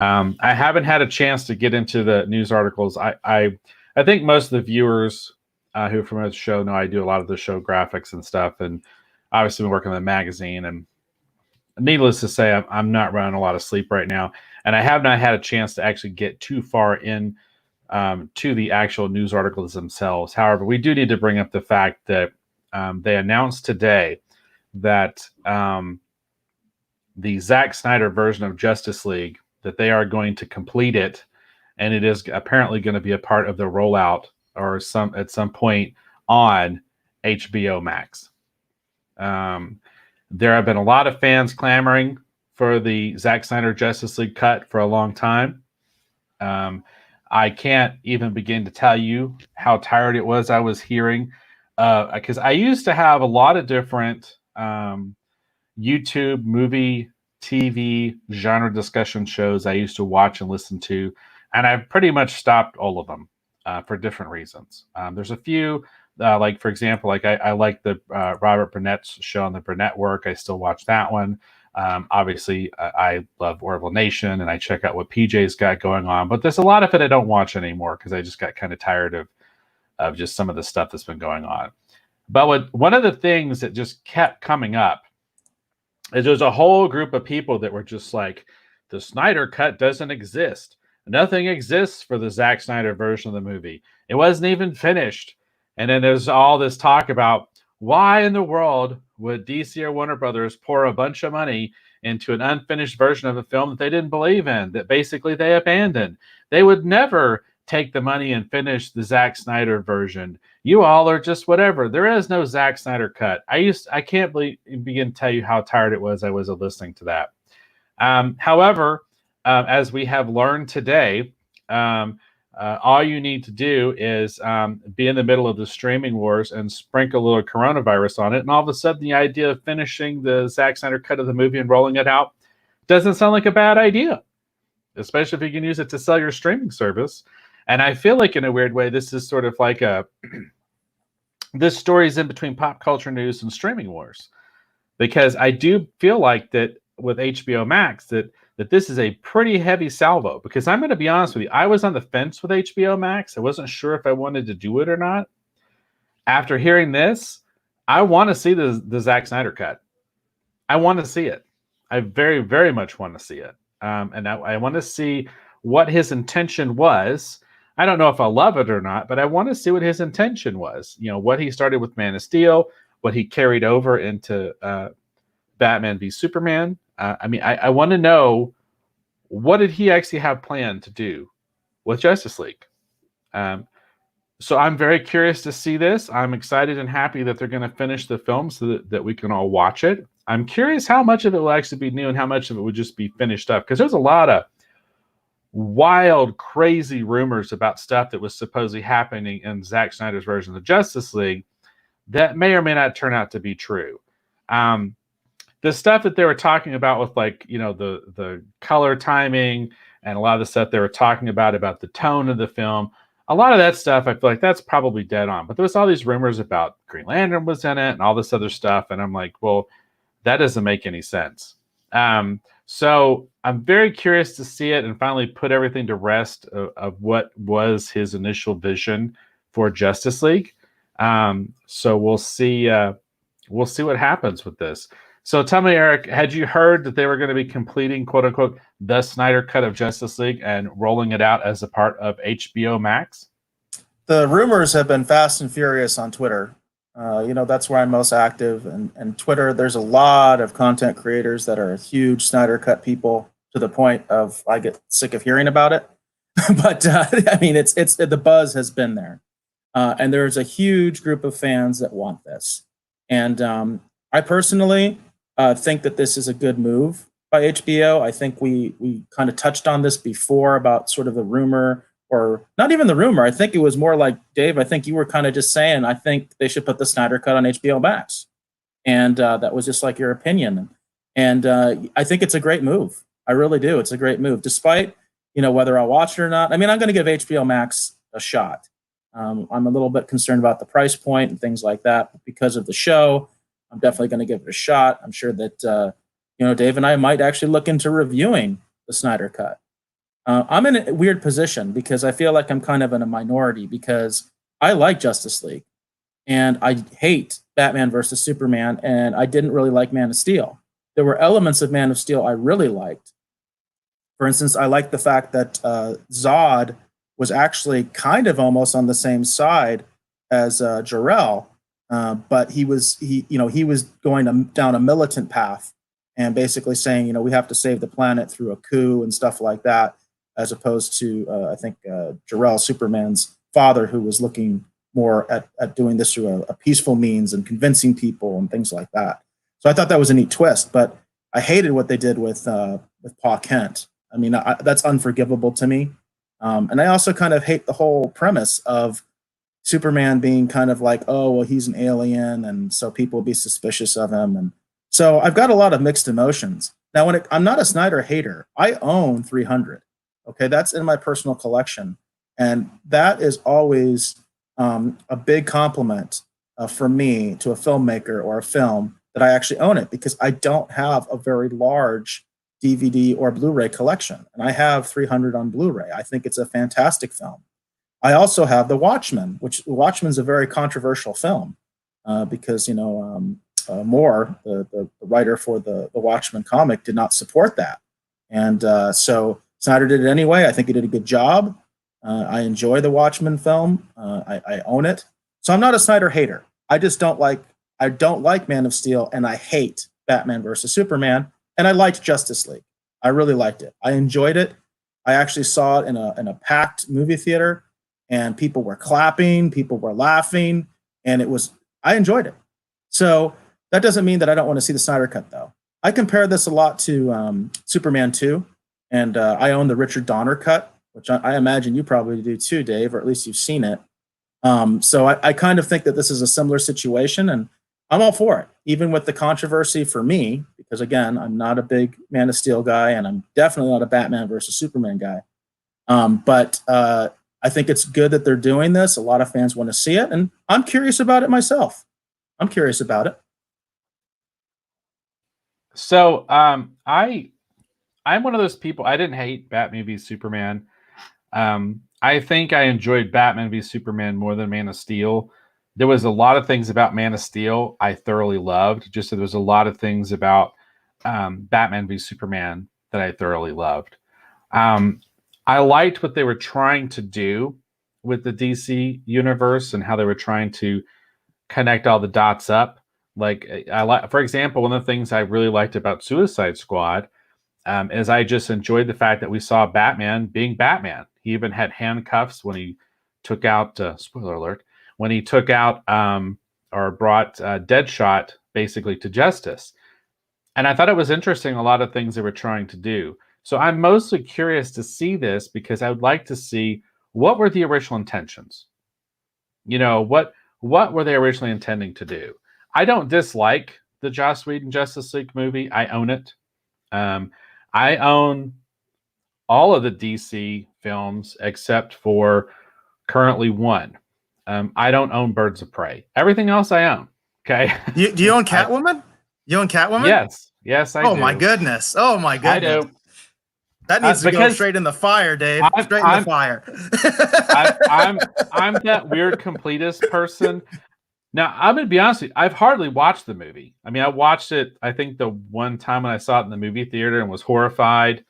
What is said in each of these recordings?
I haven't had a chance to get into the news articles. I think most of the viewers who are from the show know I do a lot of the show graphics and stuff, and obviously been working on the magazine. And needless to say, I'm not running a lot of sleep right now, and I have not had a chance to actually get too far in to the actual news articles themselves. However, we do need to bring up the fact that they announced today that the Zack Snyder version of Justice League, that they are going to complete it, and it is apparently going to be a part of the rollout or at some point on HBO Max. There have been a lot of fans clamoring for the Zack Snyder Justice League cut for a long time. I can't even begin to tell you how tired it was I was hearing, because I used to have a lot of different YouTube, movie, TV, genre discussion shows I used to watch and listen to, and I've pretty much stopped all of them for different reasons. There's a few, like for example, like I like the Robert Burnett's show on the Burnett Work. I still watch that one. Obviously, I love Orville Nation, and I check out what PJ's got going on. But there's a lot of it I don't watch anymore because I just got kind of tired of just some of the stuff that's been going on. But one of the things that just kept coming up is there's a whole group of people that were just like, the Snyder Cut doesn't exist. Nothing exists for the Zack Snyder version of the movie. It wasn't even finished. And then there's all this talk about why in the world would DC or Warner Brothers pour a bunch of money into an unfinished version of a film that they didn't believe in, that basically they abandoned. They would never take the money and finish the Zack Snyder version. You all are just whatever. There is no Zack Snyder cut. I can't begin to tell you how tired it was I was of listening to that. However, as we have learned today, all you need to do is be in the middle of the streaming wars and sprinkle a little coronavirus on it, and all of a sudden the idea of finishing the Zack Snyder cut of the movie and rolling it out doesn't sound like a bad idea, especially if you can use it to sell your streaming service. And I feel like in a weird way, this is sort of like this story is in between pop culture news and streaming wars, because I do feel like that with HBO Max that this is a pretty heavy salvo. Because I'm going to be honest with you, I was on the fence with HBO Max. I wasn't sure if I wanted to do it or not. After hearing this, I want to see the Zack Snyder cut. I want to see it. I very, very much want to see it. And I want to see what his intention was. I don't know if I'll love it or not, but I want to see what his intention was. You know, what he started with Man of Steel, what he carried over into Batman v Superman. I want to know, what did he actually have planned to do with Justice League? So I'm very curious to see this. I'm excited and happy that they're going to finish the film so that we can all watch it. I'm curious how much of it will actually be new and how much of it would just be finished up, because there's a lot of wild, crazy rumors about stuff that was supposedly happening in Zack Snyder's version of the Justice League that may or may not turn out to be true. The stuff that they were talking about with, like, you know, the color timing and a lot of the stuff they were talking about the tone of the film, a lot of that stuff, I feel like that's probably dead on. But there was all these rumors about Green Lantern was in it and all this other stuff. And I'm like, well, that doesn't make any sense. So I'm very curious to see it and finally put everything to rest of what was his initial vision for Justice League. So we'll see what happens with this. So tell me, Eric, had you heard that they were going to be completing, quote unquote, the Snyder Cut of Justice League and rolling it out as a part of HBO Max? The rumors have been fast and furious on Twitter. That's where I'm most active. And Twitter, there's a lot of content creators that are huge Snyder Cut people, to the point of I get sick of hearing about it. But it's the buzz has been there. And there's a huge group of fans that want this. And I personally think that this is a good move by HBO. I think we kind of touched on this before about sort of the rumor, or not even the rumor. I think it was more like, Dave, I think you were kind of just saying, I think they should put the Snyder Cut on HBO Max. And that was just like your opinion. And I think it's a great move. I really do. It's a great move, despite, whether I'll watch it or not. I'm going to give HBO Max a shot. I'm a little bit concerned about the price point and things like that. But because of the show, I'm definitely going to give it a shot. I'm sure that, Dave and I might actually look into reviewing the Snyder Cut. I'm in a weird position because I feel like I'm kind of in a minority because I like Justice League and I hate Batman versus Superman, and I didn't really like Man of Steel. There were elements of Man of Steel I really liked. For instance, I like the fact that Zod was actually kind of almost on the same side as Jor-El, but he was going down a militant path and basically saying, we have to save the planet through a coup and stuff like that, as opposed to I think Jor-El, Superman's father, who was looking more at doing this through a peaceful means and convincing people and things like that. So I thought that was a neat twist, but I hated what they did with Pa Kent. I mean, that's unforgivable to me. And I also kind of hate the whole premise of Superman being kind of like, oh, well, he's an alien, and so people will be suspicious of him. And so I've got a lot of mixed emotions. Now, I'm not a Snyder hater. I own 300. Okay, that's in my personal collection, and that is always a big compliment for me to a filmmaker or a film that I actually own it, because I don't have a very large DVD or Blu-ray collection, and I have 300 on Blu-ray. I think it's a fantastic film. I also have The Watchmen, which Watchmen's a very controversial film because Moore, the writer for the Watchmen comic, did not support that, and so Snyder did it anyway. I think he did a good job. I enjoy the Watchmen film. I own it, so I'm not a Snyder hater. I don't like Man of Steel, and I hate Batman versus Superman. And I liked Justice League. I really liked it. I enjoyed it. I actually saw it in a packed movie theater, and people were clapping, people were laughing, and I enjoyed it. So that doesn't mean that I don't want to see the Snyder Cut, though. I compare this a lot to Superman 2, and I own the Richard Donner cut, which I imagine you probably do too, Dave, or at least you've seen it. So I kind of think that this is a similar situation, and I'm all for it, even with the controversy for me, because again, I'm not a big Man of Steel guy, and I'm definitely not a Batman versus Superman guy. But I think it's good that they're doing this. A lot of fans want to see it, and I'm curious about it myself. I'm curious about it. So I'm one of those people. I didn't hate Batman v Superman. I think I enjoyed Batman v Superman more than Man of Steel. There was a lot of things about Man of Steel I thoroughly loved. Just that there was a lot of things about Batman v Superman that I thoroughly loved. I liked what they were trying to do with the DC universe and how they were trying to connect all the dots up. Like for example, one of the things I really liked about Suicide Squad is I just enjoyed the fact that we saw Batman being Batman. He even had handcuffs when he took out, spoiler alert, when he took out or brought Deadshot basically to justice. And I thought it was interesting, a lot of things they were trying to do. So I'm mostly curious to see this because I would like to see what were the original intentions. What were they originally intending to do? I don't dislike the Joss Whedon Justice League movie. I own it. I own all of the DC films except for currently one. I don't own Birds of Prey. Everything else I own. Okay. Do you own Catwoman? You own Catwoman? Yes, I do. Oh my goodness! Oh my goodness! I do. That needs to go straight in the fire, Dave. Straight in the fire. I'm that weird completist person. Now, I'm going to be honest with you. I've hardly watched the movie. I mean, I watched it, I think, the one time when I saw it in the movie theater and was horrified.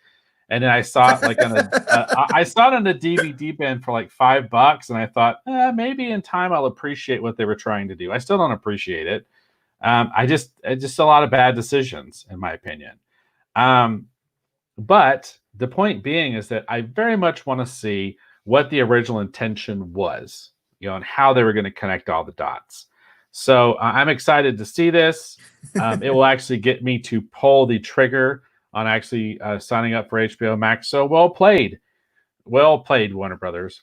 And then I saw it like I saw it on the DVD bin for like $5, and I thought maybe in time I'll appreciate what they were trying to do. I still don't appreciate it. Just a lot of bad decisions, in my opinion. But the point being is that I very much want to see what the original intention was, and how they were going to connect all the dots. So I'm excited to see this. It will actually get me to pull the trigger on actually signing up for HBO Max. So well played, Warner Brothers.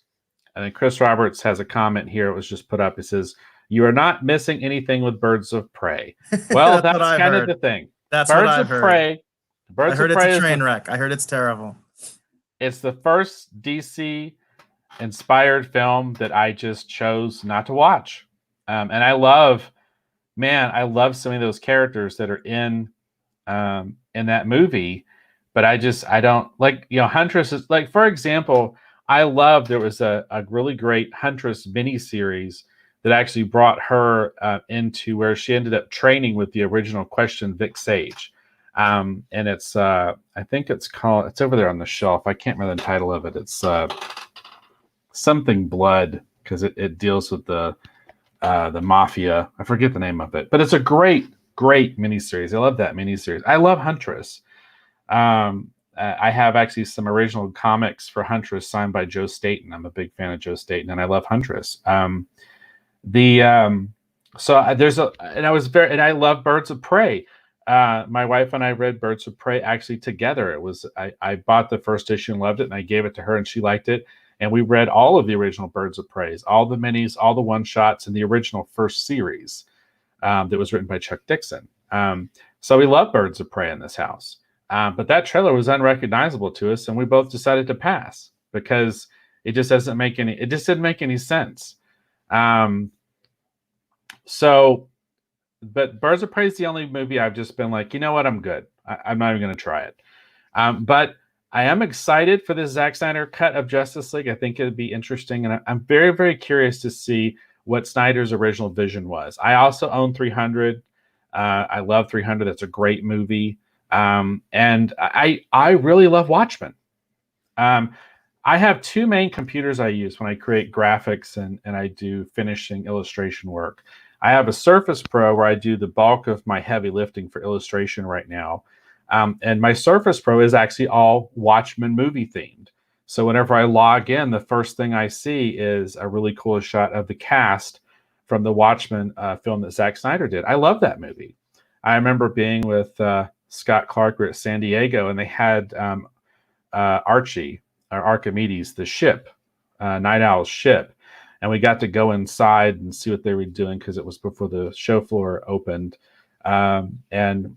And then Chris Roberts has a comment here. It was just put up. It says, "You are not missing anything with Birds of Prey." Well, that's kind of the thing. That's Birds what I've of heard. Prey. I heard it's a train wreck. I heard it's terrible. It's the first DC inspired film that I just chose not to watch. And I love some of those characters that are in that movie. but I don't like, Huntress is like, for example, I love, there was a really great Huntress miniseries that actually brought her into where she ended up training with the original Question Vic Sage. And it's, I think it's over there on the shelf. I can't remember the title of it. It's something Blood, because it deals with the mafia. I forget the name of it, but it's a great miniseries. I love that miniseries. I love Huntress. I have actually some original comics for Huntress signed by Joe Staton. I'm a big fan of Joe Staton, and I love Huntress. And I love Birds of Prey. My wife and I read Birds of Prey actually together. I bought the first issue and loved it, and I gave it to her, and she liked it. And we read all of the original Birds of Prey, all the minis, all the one shots in the original first series that was written by Chuck Dixon. So we love Birds of Prey in this house. But that trailer was unrecognizable to us, and we both decided to pass because it just didn't make any sense. But Birds of Prey is the only movie I've just been like, you know what, I'm good. I'm not even going to try it. But I am excited for the Zack Snyder cut of Justice League. I think it'd be interesting, and I'm very, very curious to see what Snyder's original vision was. I also own 300. I love 300. That's a great movie. And I really love Watchmen. I have two main computers I use when I create graphics and I do finishing illustration work. I have a Surface Pro where I do the bulk of my heavy lifting for illustration right now. And my Surface Pro is actually all Watchmen movie themed. So whenever I log in, the first thing I see is a really cool shot of the cast from the Watchmen film that Zack Snyder did. I love that movie. I remember being with Scott Clark at San Diego, and they had Archie, or Archimedes, the ship, Night Owl's ship. And we got to go inside and see what they were doing because it was before the show floor opened. And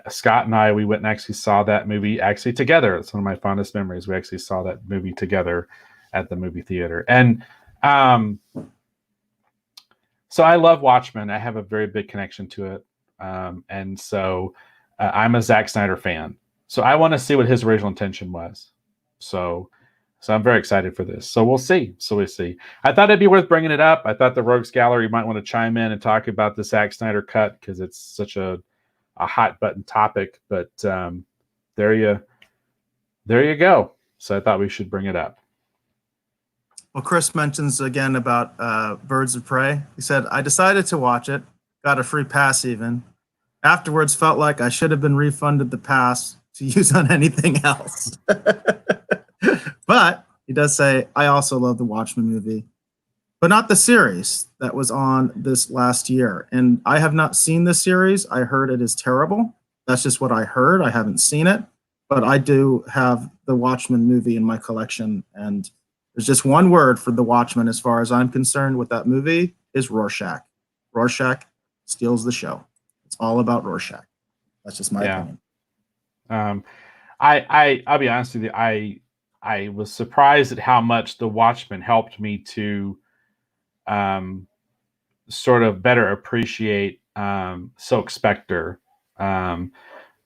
Scott and I, we went and actually saw that movie actually together. It's one of my fondest memories. We actually saw that movie together at the movie theater. And so I love Watchmen. I have a very big connection to it. And so I'm a Zack Snyder fan. So I want to see what his original intention was. So I'm very excited for this. So we'll see. I thought it'd be worth bringing it up. I thought the Rogues Gallery might want to chime in and talk about the Zack Snyder cut because it's such a hot button topic. But there you go. So I thought we should bring it up. Well, Chris mentions again about Birds of Prey. He said, I decided to watch it, got a free pass even. Afterwards, felt like I should have been refunded the pass to use on anything else. But he does say, I also love the Watchmen movie, but not the series that was on this last year. And I have not seen the series. I heard it is terrible. That's just what I heard. I haven't seen it, but I do have the Watchmen movie in my collection. And there's just one word for the Watchmen as far as I'm concerned with that movie is Rorschach. Rorschach steals the show. It's all about Rorschach. That's just my opinion. I'll be honest with you. I was surprised at how much the Watchmen helped me to sort of better appreciate Silk Spectre,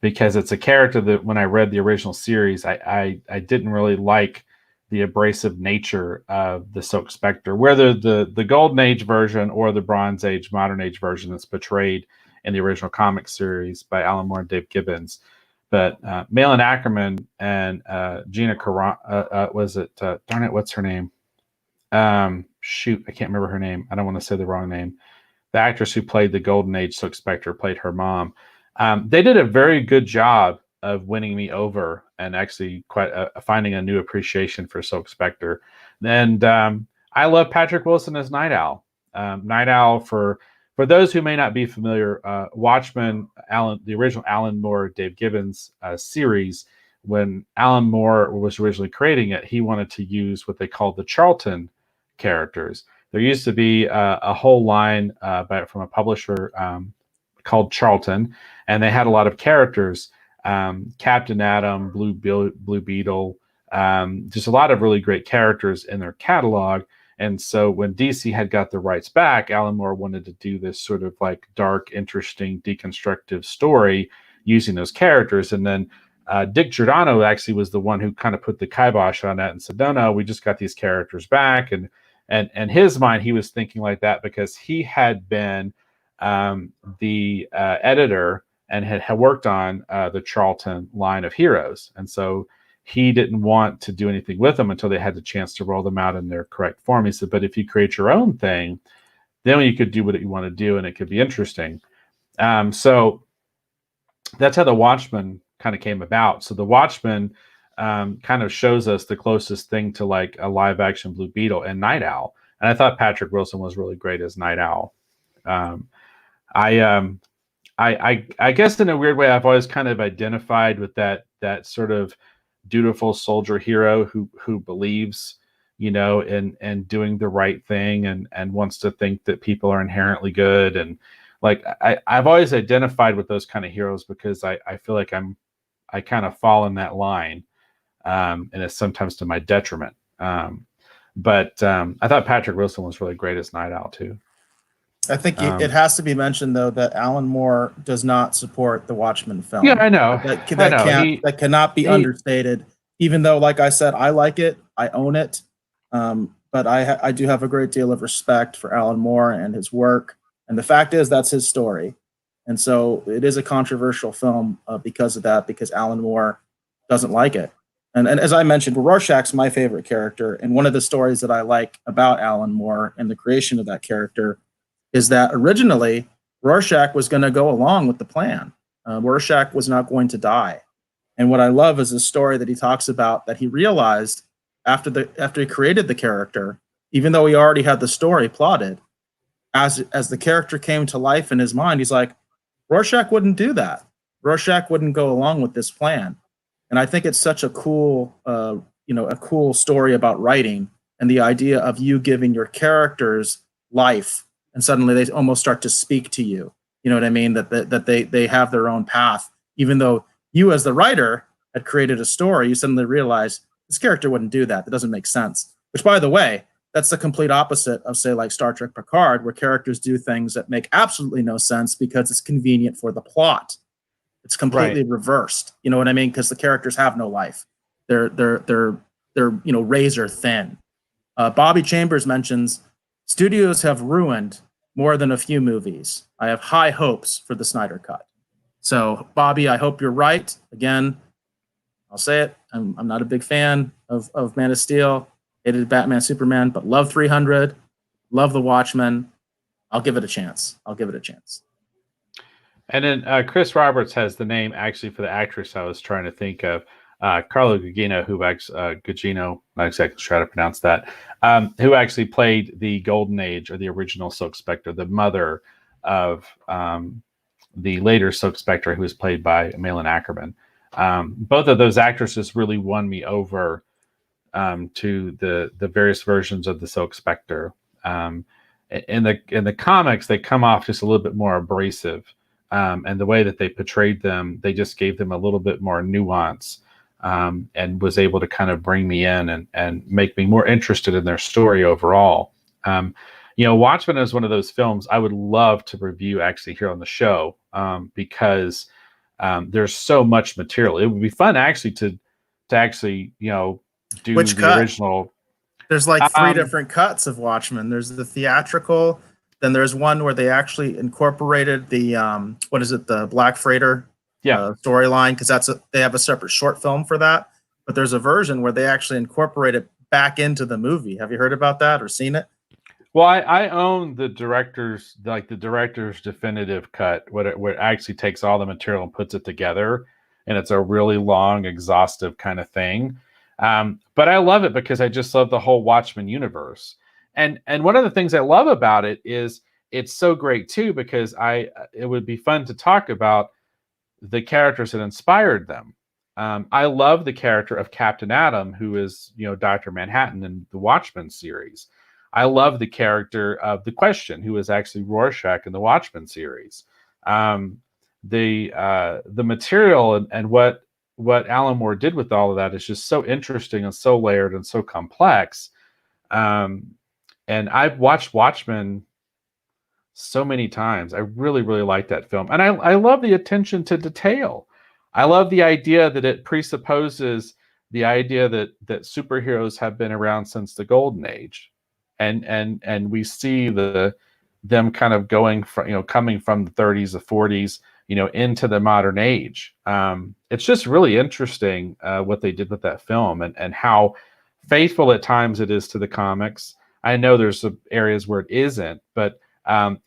because it's a character that when I read the original series, I didn't really like the abrasive nature of the Silk Spectre, whether the Golden Age version or the Bronze Age, Modern Age version that's portrayed in the original comic series by Alan Moore and Dave Gibbons. But Malin Ackerman and Gina Carano, what's her name? Shoot, I can't remember her name. I don't want to say the wrong name. The actress who played the Golden Age Silk Spectre played her mom. They did a very good job of winning me over and actually quite finding a new appreciation for Silk Spectre. And I love Patrick Wilson as Night Owl. Night Owl, for those who may not be familiar, Watchmen, the original Alan Moore, Dave Gibbons series, when Alan Moore was originally creating it, he wanted to use what they called the Charlton characters. There used to be a whole line from a publisher called Charlton, and they had a lot of characters, Captain Atom, Blue Beetle, just a lot of really great characters in their catalog. And so when DC had got the rights back, Alan Moore wanted to do this sort of like dark, interesting, deconstructive story using those characters. And then Dick Giordano actually was the one who kind of put the kibosh on that and said, no, we just got these characters back. And his mind, he was thinking like that because he had been the editor and had worked on the Charlton line of heroes. And so he didn't want to do anything with them until they had the chance to roll them out in their correct form. He said, but if you create your own thing, then you could do what you want to do and it could be interesting. So that's how the Watchmen kind of came about. So the Watchmen kind of shows us the closest thing to like a live action Blue Beetle and Night Owl. And I thought Patrick Wilson was really great as Night Owl. I guess in a weird way, I've always kind of identified with that sort of dutiful soldier hero who believes, in doing the right thing and wants to think that people are inherently good. And like, I've always identified with those kind of heroes because I feel like I kind of fall in that line. And it's sometimes to my detriment. But I thought Patrick Wilson was really great as Night Owl too. I think it has to be mentioned though that Alan Moore does not support the Watchmen film. Yeah, I know. That cannot be understated. Even though, like I said, I like it, I own it, but I do have a great deal of respect for Alan Moore and his work. And the fact is, that's his story, and so it is a controversial film because of that. Because Alan Moore doesn't like it, and as I mentioned, Rorschach's my favorite character. And one of the stories that I like about Alan Moore and the creation of that character is that originally Rorschach was going to go along with the plan. Rorschach was not going to die. And what I love is the story that he talks about that he realized after he created the character, even though he already had the story plotted, as the character came to life in his mind, he's like, Rorschach wouldn't do that. Rorschach wouldn't go along with this plan. And I think it's such a cool, a cool story about writing and the idea of you giving your characters life. And suddenly they almost start to speak to you. You know what I mean? That they have their own path. Even though you as the writer had created a story, you suddenly realize this character wouldn't do that. That doesn't make sense. Which, by the way, that's the complete opposite of, say, like Star Trek Picard, where characters do things that make absolutely no sense because it's convenient for the plot. It's completely reversed. You know what I mean? Because the characters have no life. They're razor thin. Bobby Chambers mentions studios have ruined more than a few movies. I have high hopes for the Snyder Cut. So, Bobby, I hope you're right. Again, I'll say it. I'm not a big fan of Man of Steel. Hated Batman, Superman, but love 300. Love The Watchmen. I'll give it a chance. And then Chris Roberts has the name actually for the actress I was trying to think of, Carla Gugino, Gugino, not exactly sure how to pronounce that, who actually played the Golden Age or the original Silk Spectre, the mother of the later Silk Spectre, who was played by Malin Ackerman. Both of those actresses really won me over to the various versions of the Silk Spectre. In the comics, they come off just a little bit more abrasive, and the way that they portrayed them, they just gave them a little bit more nuance, and was able to kind of bring me in and make me more interested in their story overall. Watchmen is one of those films I would love to review actually here on the show, because there's so much material. It would be fun actually to actually do Which the cut? original. There's like three different cuts of Watchmen. There's the theatrical, then there's one where they actually incorporated the the Black Freighter storyline, because they have a separate short film for that. But there's a version where they actually incorporate it back into the movie. Have you heard about that or seen it? Well, I own the director's definitive cut, where it actually takes all the material and puts it together, and it's a really long, exhaustive kind of thing. But I love it because I just love the whole Watchmen universe. And one of the things I love about it is it's so great too, because it would be fun to talk about the characters that inspired them. I love the character of Captain Atom, who is Dr. Manhattan in the Watchmen series. I love the character of the Question, who is actually Rorschach in the Watchmen series. The material and what Alan Moore did with all of that is just so interesting and so layered and so complex. And I've watched Watchmen so many times. I really, really like that film. And I love the attention to detail. I love the idea that it presupposes the idea that superheroes have been around since the golden age, and we see them kind of going from, coming from the 30s, the 40s, into the modern age. It's just really interesting what they did with that film, and how faithful at times it is to the comics. I know there's some areas where it isn't, but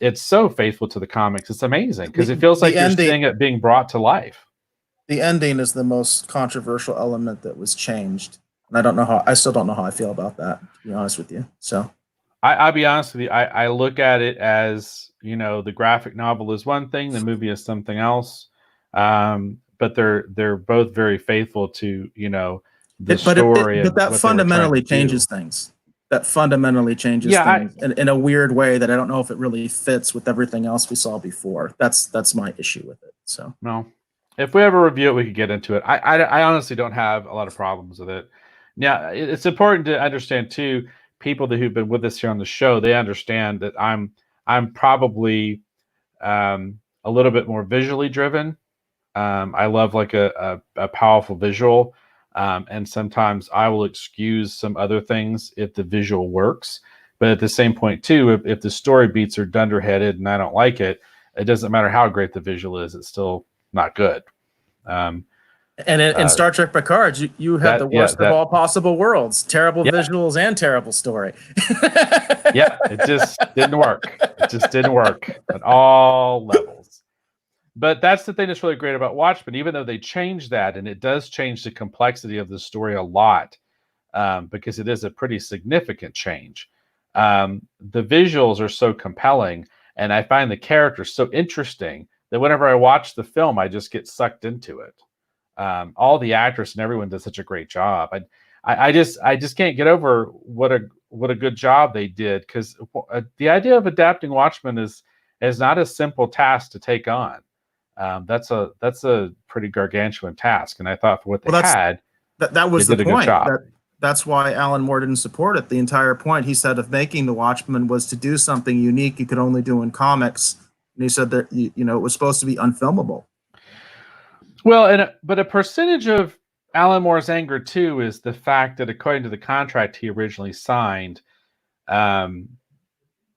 it's so faithful to the comics. It's amazing because it feels like you're seeing it being brought to life. The ending is the most controversial element that was changed, and I still don't know how I feel about that, to be honest with you. So I'll be honest with you. I look at it as, the graphic novel is one thing, the movie is something else. But they're both very faithful to, the story. But that fundamentally changes things. That fundamentally changes things in a weird way that I don't know if it really fits with everything else we saw before. That's my issue with it. So no. If we ever review it, we could get into it. I honestly don't have a lot of problems with it. Now, it's important to understand too, people who've been with us here on the show, they understand that I'm probably a little bit more visually driven. I love like a powerful visual, and sometimes I will excuse some other things if the visual works. But at the same point too, if the story beats are dunderheaded and I don't like it, it doesn't matter how great the visual is; it's still not good. And in Star Trek Picard, you had the worst of all possible worlds: terrible visuals and terrible story. It just didn't work. It just didn't work at all levels. But that's the thing that's really great about Watchmen, even though they changed that, and it does change the complexity of the story a lot, because it is a pretty significant change. The visuals are so compelling, and I find the characters so interesting that whenever I watch the film, I just get sucked into it. All the actors and everyone does such a great job. I just can't get over what a good job they did, because the idea of adapting Watchmen is not a simple task to take on. That's a pretty gargantuan task, and I thought for what they had, that was the point. That's why Alan Moore didn't support it. The entire point, he said, of making the Watchmen was to do something unique you could only do in comics, and he said that it was supposed to be unfilmable. Well, but a percentage of Alan Moore's anger too is the fact that, according to the contract he originally signed,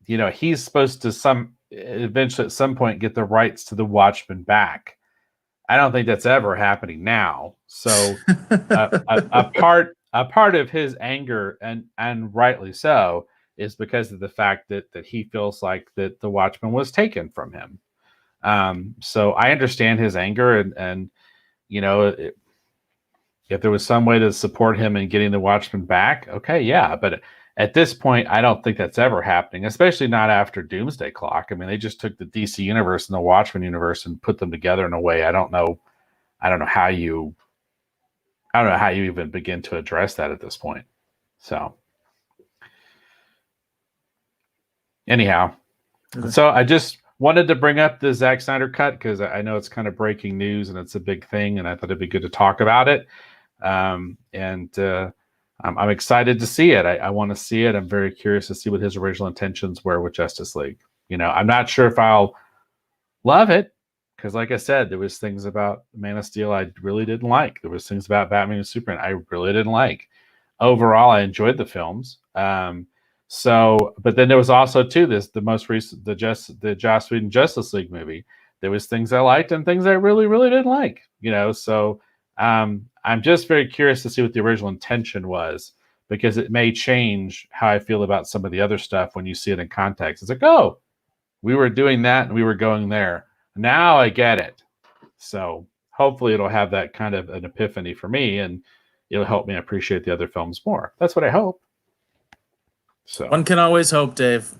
he's supposed to eventually at some point get the rights to the Watchmen back. I don't think that's ever happening now. So a part of his anger, and rightly so, is because of the fact that he feels like that the Watchmen was taken from him. So I understand his anger, and if there was some way to support him in getting the Watchmen back, okay, yeah. But at this point, I don't think that's ever happening, especially not after Doomsday Clock. I mean, they just took the DC universe and the Watchmen universe and put them together in a way I don't know how you even begin to address that at this point. So anyhow, so I just wanted to bring up the Zack Snyder cut because I know it's kind of breaking news and it's a big thing, and I thought it'd be good to talk about it. I'm excited to see it. I want to see it. I'm very curious to see what his original intentions were with Justice League. I'm not sure if I'll love it, because like I said, there was things about Man of Steel I really didn't like. There was things about Batman and Superman I really didn't like. Overall, I enjoyed the films. But then there was also too the most recent the Joss Whedon Justice League movie. There was things I liked and things I really, really didn't like. So I'm just very curious to see what the original intention was, because it may change how I feel about some of the other stuff when you see it in context. It's like, oh, we were doing that and we were going there. Now I get it. So hopefully it'll have that kind of an epiphany for me, and it'll help me appreciate the other films more. That's what I hope. So one can always hope, Dave.